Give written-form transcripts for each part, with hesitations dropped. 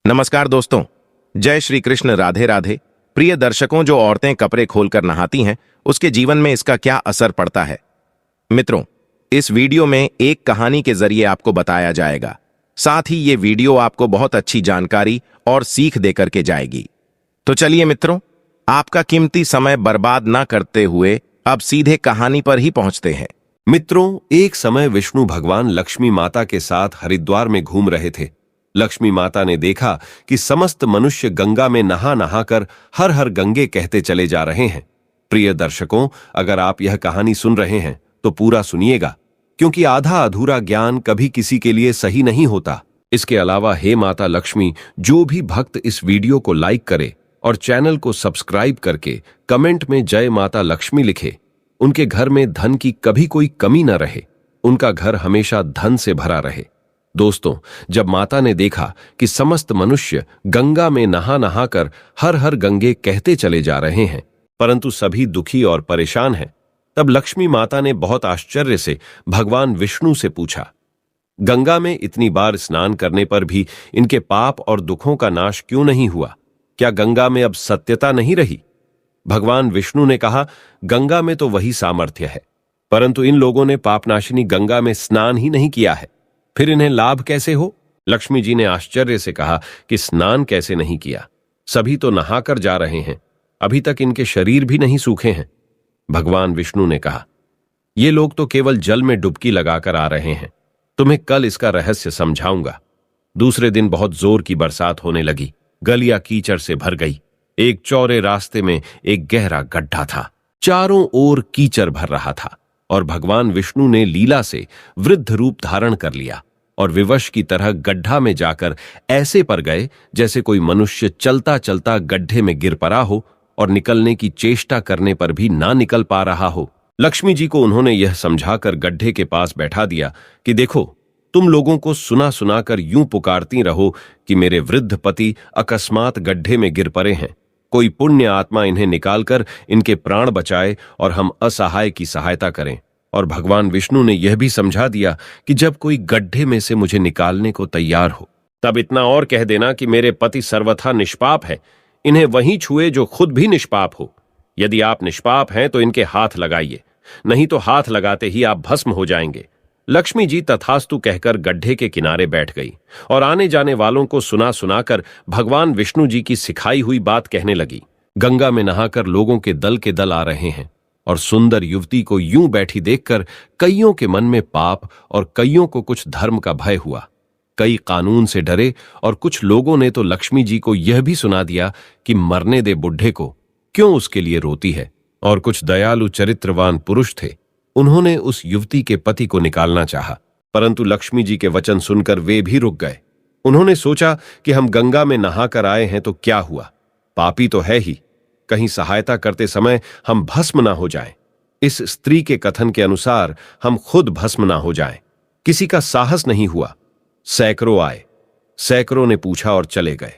नमस्कार दोस्तों। जय श्री कृष्ण। राधे राधे। प्रिय दर्शकों, जो औरतें कपड़े खोलकर नहाती हैं उसके जीवन में इसका क्या असर पड़ता है। मित्रों, इस वीडियो में एक कहानी के जरिए आपको बताया जाएगा। साथ ही ये वीडियो आपको बहुत अच्छी जानकारी और सीख देकर के जाएगी। तो चलिए मित्रों, आपका कीमती समय बर्बाद ना करते हुए अब सीधे कहानी पर ही पहुंचते हैं। मित्रों, एक समय विष्णु भगवान लक्ष्मी माता के साथ हरिद्वार में घूम रहे थे। लक्ष्मी माता ने देखा कि समस्त मनुष्य गंगा में नहा नहाकर हर हर गंगे कहते चले जा रहे हैं। प्रिय दर्शकों, अगर आप यह कहानी सुन रहे हैं तो पूरा सुनिएगा, क्योंकि आधा अधूरा ज्ञान कभी किसी के लिए सही नहीं होता। इसके अलावा हे माता लक्ष्मी, जो भी भक्त इस वीडियो को लाइक करे और चैनल को सब्सक्राइब करके कमेंट में जय माता लक्ष्मी लिखे, उनके घर में धन की कभी कोई कमी न रहे, उनका घर हमेशा धन से भरा रहे। दोस्तों, जब माता ने देखा कि समस्त मनुष्य गंगा में नहा नहाकर हर हर गंगे कहते चले जा रहे हैं, परंतु सभी दुखी और परेशान हैं, तब लक्ष्मी माता ने बहुत आश्चर्य से भगवान विष्णु से पूछा, गंगा में इतनी बार स्नान करने पर भी इनके पाप और दुखों का नाश क्यों नहीं हुआ? क्या गंगा में अब सत्यता नहीं रही? भगवान विष्णु ने कहा, गंगा में तो वही सामर्थ्य है, परंतु इन लोगों ने पापनाशिनी गंगा में स्नान ही नहीं किया है, फिर इन्हें लाभ कैसे हो? लक्ष्मी जी ने आश्चर्य से कहा कि स्नान कैसे नहीं किया? सभी तो नहाकर जा रहे हैं, अभी तक इनके शरीर भी नहीं सूखे हैं। भगवान विष्णु ने कहा, ये लोग तो केवल जल में डुबकी लगाकर आ रहे हैं, तुम्हें कल इसका रहस्य समझाऊंगा। दूसरे दिन बहुत जोर की बरसात होने लगी, गलियां कीचड़ से भर गई। एक चौड़े रास्ते में एक गहरा गड्ढा था, चारों ओर कीचड़ भर रहा था और भगवान विष्णु ने लीला से वृद्ध रूप धारण कर लिया और विवश की तरह गड्ढा में जाकर ऐसे पर गए जैसे कोई मनुष्य चलता चलता गड्ढे में गिर पड़ा हो और निकलने की चेष्टा करने पर भी ना निकल पा रहा हो। लक्ष्मी जी को उन्होंने यह समझाकर गड्ढे के पास बैठा दिया कि देखो, तुम लोगों को सुना सुनाकर यूं पुकारती रहो कि मेरे वृद्ध पति अकस्मात गड्ढे में गिर पड़े हैं, कोई पुण्य आत्मा इन्हें निकालकर इनके प्राण बचाए और हम असहाय की सहायता करें। और भगवान विष्णु ने यह भी समझा दिया कि जब कोई गड्ढे में से मुझे निकालने को तैयार हो, तब इतना और कह देना कि मेरे पति सर्वथा निष्पाप है, इन्हें वहीं छुए जो खुद भी निष्पाप हो। यदि आप निष्पाप हैं तो इनके हाथ लगाइए, नहीं तो हाथ लगाते ही आप भस्म हो जाएंगे। लक्ष्मी जी तथास्तु कहकर गड्ढे के किनारे बैठ गई और आने जाने वालों को सुना सुनाकर भगवान विष्णु जी की सिखाई हुई बात कहने लगी। गंगा में नहाकर लोगों के दल आ रहे हैं और सुंदर युवती को यूं बैठी देखकर कईयों के मन में पाप और कईयों को कुछ धर्म का भय हुआ। कई कानून से डरे और कुछ लोगों ने तो लक्ष्मी जी को यह भी सुना दिया कि मरने दे बुढ़े को, क्यों उसके लिए रोती है। और कुछ दयालु चरित्रवान पुरुष थे, उन्होंने उस युवती के पति को निकालना चाहा, परंतु लक्ष्मी जी के वचन सुनकर वे भी रुक गए। उन्होंने सोचा कि हम गंगा में नहाकर आए हैं तो क्या हुआ, पापी तो है ही, कहीं सहायता करते समय हम भस्म ना हो जाएं। इस स्त्री के कथन के अनुसार हम खुद भस्म ना हो जाएं। किसी का साहस नहीं हुआ। सैकड़ों आए, सैकड़ों ने पूछा और चले गए।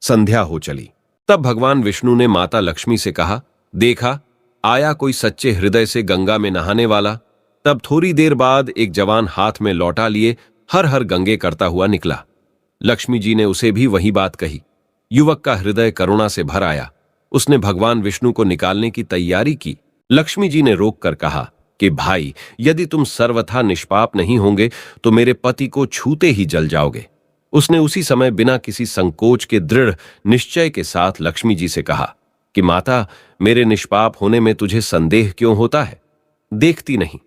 संध्या हो चली। तब भगवान विष्णु ने माता लक्ष्मी से कहा, देखा, आया कोई सच्चे हृदय से गंगा में नहाने वाला। तब थोड़ी देर बाद एक जवान हाथ में लौटा लिए हर हर गंगे करता हुआ निकला। लक्ष्मी जी ने उसे भी वही बात कही। युवक का हृदय करुणा से भर आया। उसने भगवान विष्णु को निकालने की तैयारी की। लक्ष्मी जी ने रोककर कहा कि भाई, यदि तुम सर्वथा निष्पाप नहीं होंगे तो मेरे पति को छूते ही जल जाओगे। उसने उसी समय बिना किसी संकोच के दृढ़ निश्चय के साथ लक्ष्मी जी से कहा कि माता, मेरे निष्पाप होने में तुझे संदेह क्यों होता है? देखती नहीं,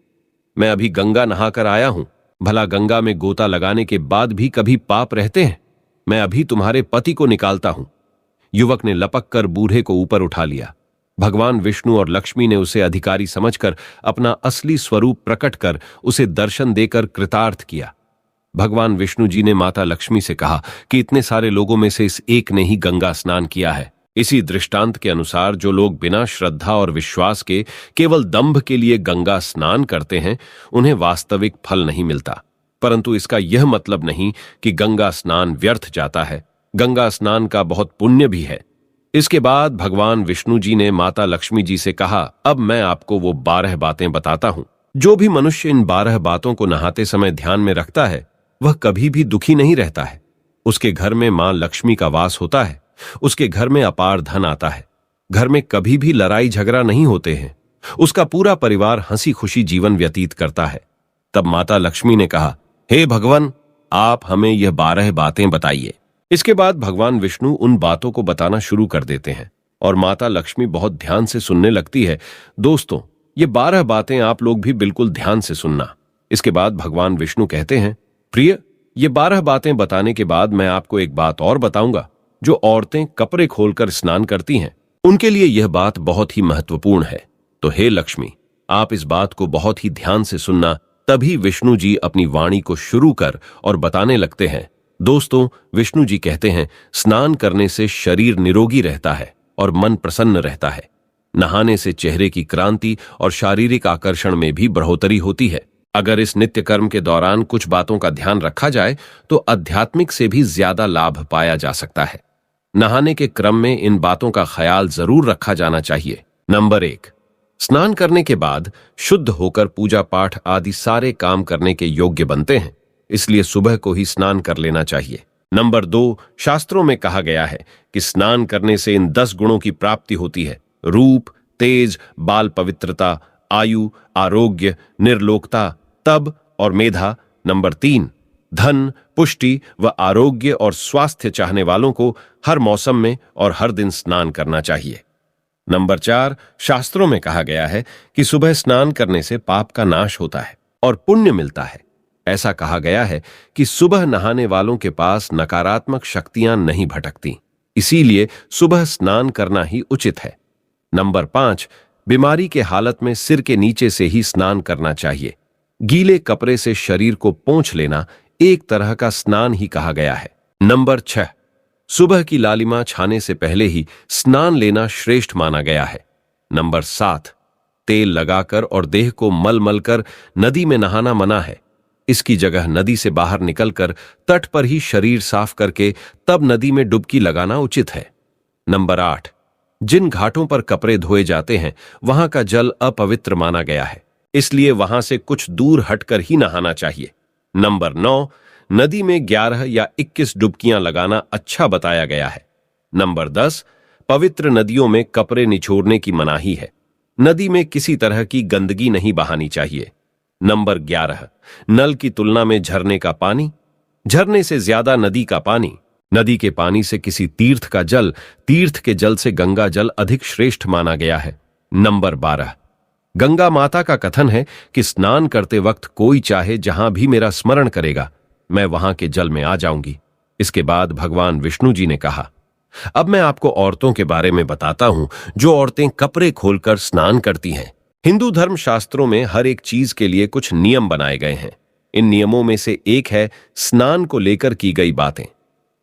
मैं अभी गंगा नहाकर आया हूं। भला गंगा में गोता लगाने के बाद भी कभी पाप रहते हैं? मैं अभी तुम्हारे पति को निकालता हूं। युवक ने लपक कर बूढ़े को ऊपर उठा लिया। भगवान विष्णु और लक्ष्मी ने उसे अधिकारी समझकर अपना असली स्वरूप प्रकट कर उसे दर्शन देकर कृतार्थ किया। भगवान विष्णु जी ने माता लक्ष्मी से कहा कि इतने सारे लोगों में से इस एक ने ही गंगा स्नान किया है। इसी दृष्टांत के अनुसार जो लोग बिना श्रद्धा और विश्वास के केवल दंभ के लिए गंगा स्नान करते हैं, उन्हें वास्तविक फल नहीं मिलता। परंतु इसका यह मतलब नहीं कि गंगा स्नान व्यर्थ जाता है। गंगा स्नान का बहुत पुण्य भी है। इसके बाद भगवान विष्णु जी ने माता लक्ष्मी जी से कहा, अब मैं आपको वो 12 बातें बताता हूं। जो भी मनुष्य इन 12 बातों को नहाते समय ध्यान में रखता है, वह कभी भी दुखी नहीं रहता है। उसके घर में मां लक्ष्मी का वास होता है। उसके घर में अपार धन आता है। घर में कभी भी लड़ाई झगड़ा नहीं होते हैं। उसका पूरा परिवार हंसी खुशी जीवन व्यतीत करता है। तब माता लक्ष्मी ने कहा, हे भगवान, आप हमें यह 12 बातें बताइए। इसके बाद भगवान विष्णु उन बातों को बताना शुरू कर देते हैं और माता लक्ष्मी बहुत ध्यान से सुनने लगती है। दोस्तों, ये 12 बातें आप लोग भी बिल्कुल ध्यान से सुनना। इसके बाद भगवान विष्णु कहते हैं, प्रिय, ये 12 बातें बताने के बाद मैं आपको एक बात और बताऊंगा। जो औरतें कपड़े खोलकर स्नान करती हैं, उनके लिए यह बात बहुत ही महत्वपूर्ण है। तो हे लक्ष्मी, आप इस बात को बहुत ही ध्यान से सुनना। तभी विष्णु जी अपनी वाणी को शुरू कर और बताने लगते हैं। दोस्तों, विष्णु जी कहते हैं, स्नान करने से शरीर निरोगी रहता है और मन प्रसन्न रहता है। नहाने से चेहरे की क्रांति और शारीरिक आकर्षण में भी बढ़ोतरी होती है। अगर इस नित्य कर्म के दौरान कुछ बातों का ध्यान रखा जाए तो आध्यात्मिक से भी ज्यादा लाभ पाया जा सकता है। नहाने के क्रम में इन बातों का ख्याल जरूर रखा जाना चाहिए। नंबर 1, स्नान करने के बाद शुद्ध होकर पूजा पाठ आदि सारे काम करने के योग्य बनते हैं, इसलिए सुबह को ही स्नान कर लेना चाहिए। नंबर 2, शास्त्रों में कहा गया है कि स्नान करने से इन 10 गुणों की प्राप्ति होती है: रूप, तेज, बाल पवित्रता, आयु, आरोग्य, निर्लोकता, तब और मेधा। नंबर 3, धन, पुष्टि व आरोग्य और स्वास्थ्य चाहने वालों को हर मौसम में और हर दिन स्नान करना चाहिए। नंबर 4, शास्त्रों में कहा गया है कि सुबह स्नान करने से पाप का नाश होता है और पुण्य मिलता है। ऐसा कहा गया है कि सुबह नहाने वालों के पास नकारात्मक शक्तियां नहीं भटकती, इसीलिए सुबह स्नान करना ही उचित है। नंबर 5, बीमारी के हालत में सिर के नीचे से ही स्नान करना चाहिए। गीले कपड़े से शरीर को पोंछ लेना एक तरह का स्नान ही कहा गया है। नंबर 6, सुबह की लालिमा छाने से पहले ही स्नान लेना श्रेष्ठ माना गया है। नंबर 7, तेल लगाकर और देह को मल मल कर नदी में नहाना मना है। इसकी जगह नदी से बाहर निकलकर तट पर ही शरीर साफ करके तब नदी में डुबकी लगाना उचित है। नंबर 8, जिन घाटों पर कपड़े धोए जाते हैं वहां का जल अपवित्र माना गया है, इसलिए वहां से कुछ दूर हटकर ही नहाना चाहिए। नंबर 9, नदी में 11 या 21 डुबकियां लगाना अच्छा बताया गया है। नंबर 10, पवित्र नदियों में कपड़े निचोड़ने की मनाही है। नदी में किसी तरह की गंदगी नहीं बहानी चाहिए। नंबर 11, नल की तुलना में झरने का पानी, झरने से ज्यादा नदी का पानी, नदी के पानी से किसी तीर्थ का जल, तीर्थ के जल से गंगा जल अधिक श्रेष्ठ माना गया है। नंबर 12, गंगा माता का कथन है कि स्नान करते वक्त कोई चाहे जहां भी मेरा स्मरण करेगा, मैं वहां के जल में आ जाऊंगी। इसके बाद भगवान विष्णु जी ने कहा, अब मैं आपको औरतों के बारे में बताता हूं जो औरतें कपड़े खोलकर स्नान करती हैं। हिंदू धर्म शास्त्रों में हर एक चीज के लिए कुछ नियम बनाए गए हैं। इन नियमों में से एक है स्नान को लेकर की गई बातें।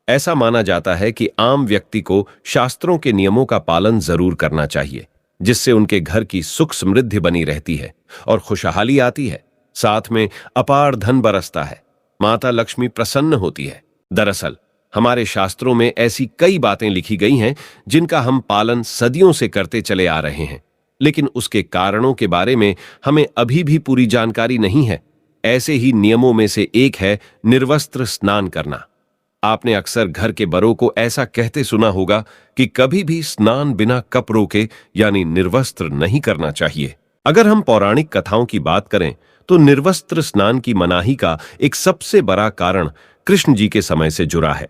ऐसा माना जाता है कि आम व्यक्ति को शास्त्रों के नियमों का पालन जरूर करना चाहिए, जिससे उनके घर की सुख समृद्धि बनी रहती है और खुशहाली आती है। साथ में अपार धन बरसता है, माता लक्ष्मी प्रसन्न होती है। दरअसल हमारे शास्त्रों में ऐसी कई बातें लिखी गई हैं जिनका हम पालन सदियों से करते चले आ रहे हैं, लेकिन उसके कारणों के बारे में हमें अभी भी पूरी जानकारी नहीं है। ऐसे ही नियमों में से एक है निर्वस्त्र स्नान करना। आपने अक्सर घर के बड़ों को ऐसा कहते सुना होगा कि कभी भी स्नान बिना कपड़ों के यानी निर्वस्त्र नहीं करना चाहिए। अगर हम पौराणिक कथाओं की बात करें तो निर्वस्त्र स्नान की मनाही का एक सबसे बड़ा कारण कृष्ण जी के समय से जुड़ा है।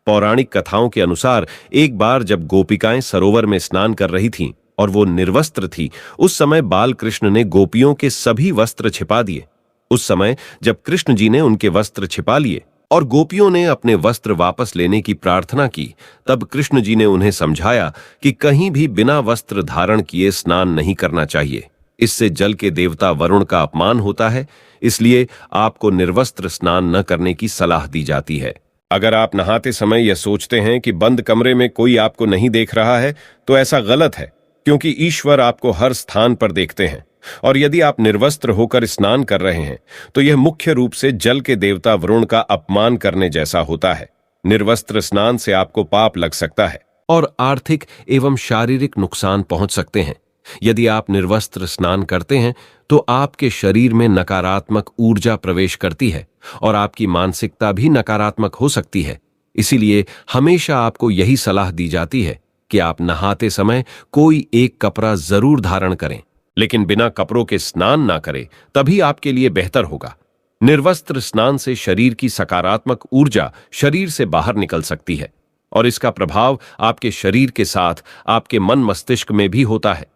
पौराणिक कथाओं के अनुसार एक बार जब गोपिकाएं सरोवर में स्नान कर रही थीं और वो निर्वस्त्र थी, उस समय बाल कृष्ण ने गोपियों के सभी वस्त्र छिपा दिए। उस समय जब कृष्ण जी ने उनके वस्त्र छिपा लिए और गोपियों ने अपने वस्त्र वापस लेने की प्रार्थना की, तब कृष्ण जी ने उन्हें समझाया कि कहीं भी बिना वस्त्र धारण किए स्नान नहीं करना चाहिए। इससे जल के देवता वरुण का अपमान होता है, इसलिए आपको निर्वस्त्र स्नान न करने की सलाह दी जाती है। अगर आप नहाते समय यह सोचते हैं कि बंद कमरे में कोई आपको नहीं देख रहा है, तो ऐसा गलत है, क्योंकि ईश्वर आपको हर स्थान पर देखते हैं। और यदि आप निर्वस्त्र होकर स्नान कर रहे हैं तो यह मुख्य रूप से जल के देवता वरुण का अपमान करने जैसा होता है। निर्वस्त्र स्नान से आपको पाप लग सकता है और आर्थिक एवं शारीरिक नुकसान पहुंच सकते हैं। यदि आप निर्वस्त्र स्नान करते हैं तो आपके शरीर में नकारात्मक ऊर्जा प्रवेश करती है और आपकी मानसिकता भी नकारात्मक हो सकती है। इसीलिए हमेशा आपको यही सलाह दी जाती है कि आप नहाते समय कोई एक कपड़ा जरूर धारण करें, लेकिन बिना कपड़ों के स्नान ना करें, तभी आपके लिए बेहतर होगा। निर्वस्त्र स्नान से शरीर की सकारात्मक ऊर्जा शरीर से बाहर निकल सकती है और इसका प्रभाव आपके शरीर के साथ आपके मन मस्तिष्क में भी होता है।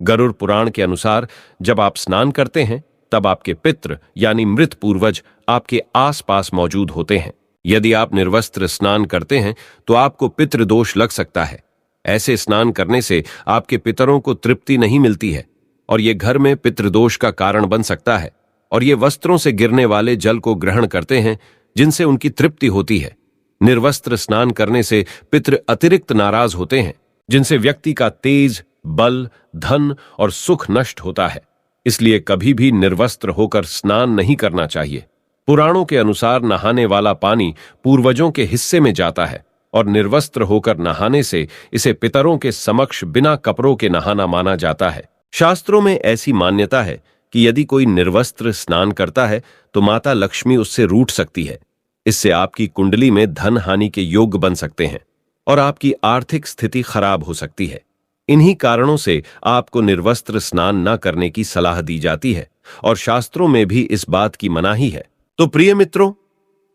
गरुड़ पुराण के अनुसार जब आप स्नान करते हैं तब आपके पितृ यानी मृत पूर्वज आपके आसपास मौजूद होते हैं। यदि आप निर्वस्त्र स्नान करते हैं तो आपको पितृदोष लग सकता है। ऐसे स्नान करने से आपके पितरों को तृप्ति नहीं मिलती है और ये घर में पितृदोष का कारण बन सकता है और ये वस्त्रों से गिरने वाले जल को ग्रहण करते हैं जिनसे उनकी तृप्ति होती है। निर्वस्त्र स्नान करने से पितृ अतिरिक्त नाराज होते हैं जिनसे व्यक्ति का तेज, बल, धन और सुख नष्ट होता है। इसलिए कभी भी निर्वस्त्र होकर स्नान नहीं करना चाहिए। पुराणों के अनुसार नहाने वाला पानी पूर्वजों के हिस्से में जाता है और निर्वस्त्र होकर नहाने से इसे पितरों के समक्ष बिना कपड़ों के नहाना माना जाता है। शास्त्रों में ऐसी मान्यता है कि यदि कोई निर्वस्त्र स्नान करता है तो माता लक्ष्मी उससे रूठ सकती है। इससे आपकी कुंडली में धन हानि के योग बन सकते हैं और आपकी आर्थिक स्थिति खराब हो सकती है। इन्हीं कारणों से आपको निर्वस्त्र स्नान न करने की सलाह दी जाती है और शास्त्रों में भी इस बात की मनाही है। तो प्रिय मित्रों,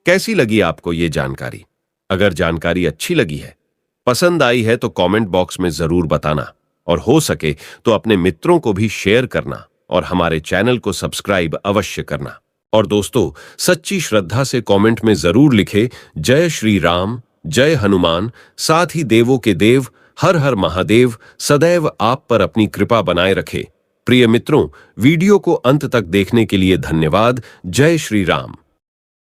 कैसी लगी आपको ये जानकारी? अगर जानकारी अच्छी लगी है, पसंद आई है तो कमेंट बॉक्स में जरूर बताना और हो सके तो अपने मित्रों को भी शेयर करना और हमारे चैनल को सब्सक्राइब अवश्य करना। और दोस्तों, सच्ची श्रद्धा से कमेंट में जरूर लिखे जय श्री राम, जय हनुमान, साथ ही देवों के देव हर हर महादेव सदैव आप पर अपनी कृपा बनाए रखे। प्रिय मित्रों, वीडियो को अंत तक देखने के लिए धन्यवाद। जय श्री राम।